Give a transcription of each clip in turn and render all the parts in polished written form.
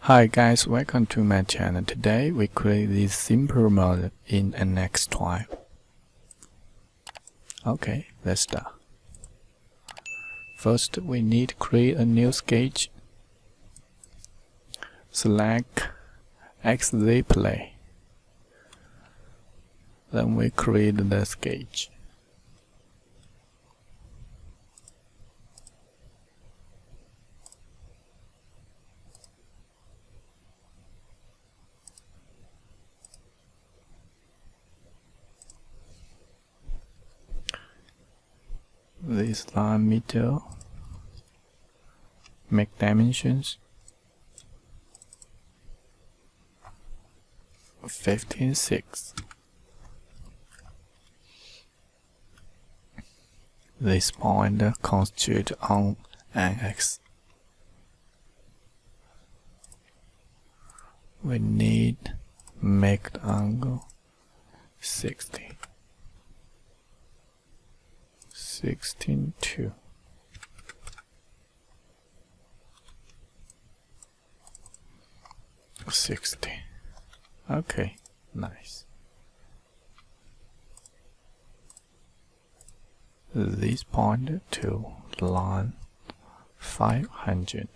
Hi guys, welcome to my channel. Today we create this simple model in NX 12. Okay, let's start. First we need to create a new sketch. Select XZ plane. Then we create the sketch. This line meter, make dimensions 15.6. This point constitute on NX. We need make the angle 16. 16.2. Okay, nice. This point to line 500.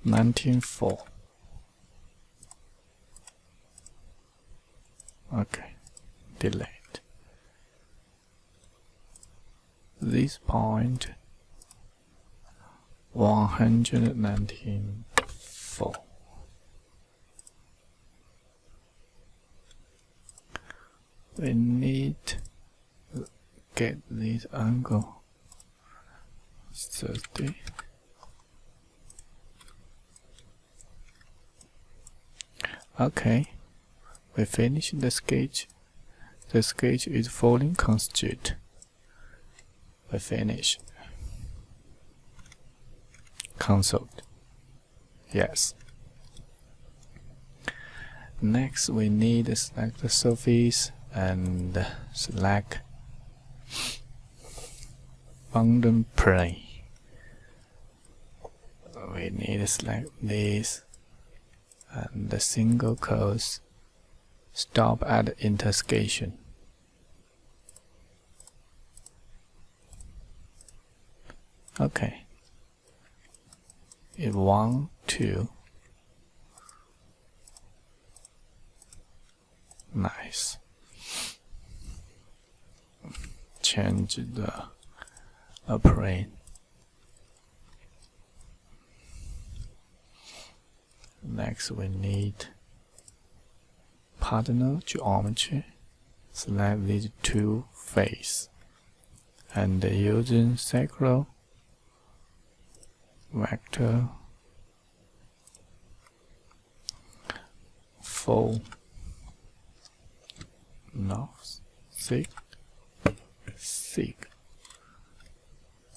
$19.4. Okay, delete. This point 119.4. We need to get this angle 30. Okay, we finish the sketch. The sketch is fully constituted. We finish. Console. Yes. Next, we need to select the surface and select boundary plane. We need to select this. And the single curves stop at the intersection. Okay. It 1, 2. Nice. Change the plane. Next, we need partner geometry. Select these two faces, and using circle vector full north sig.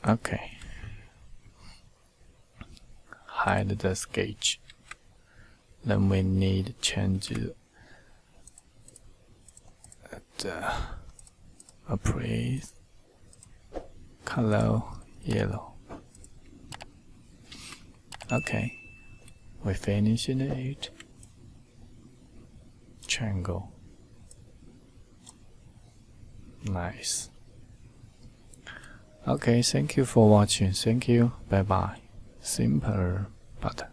Okay. Hide the sketch. Then we need to change the appraise color yellow. Okay, we finish it. Triangle. Nice. Okay, thank you for watching. Thank you. Bye bye. Simple but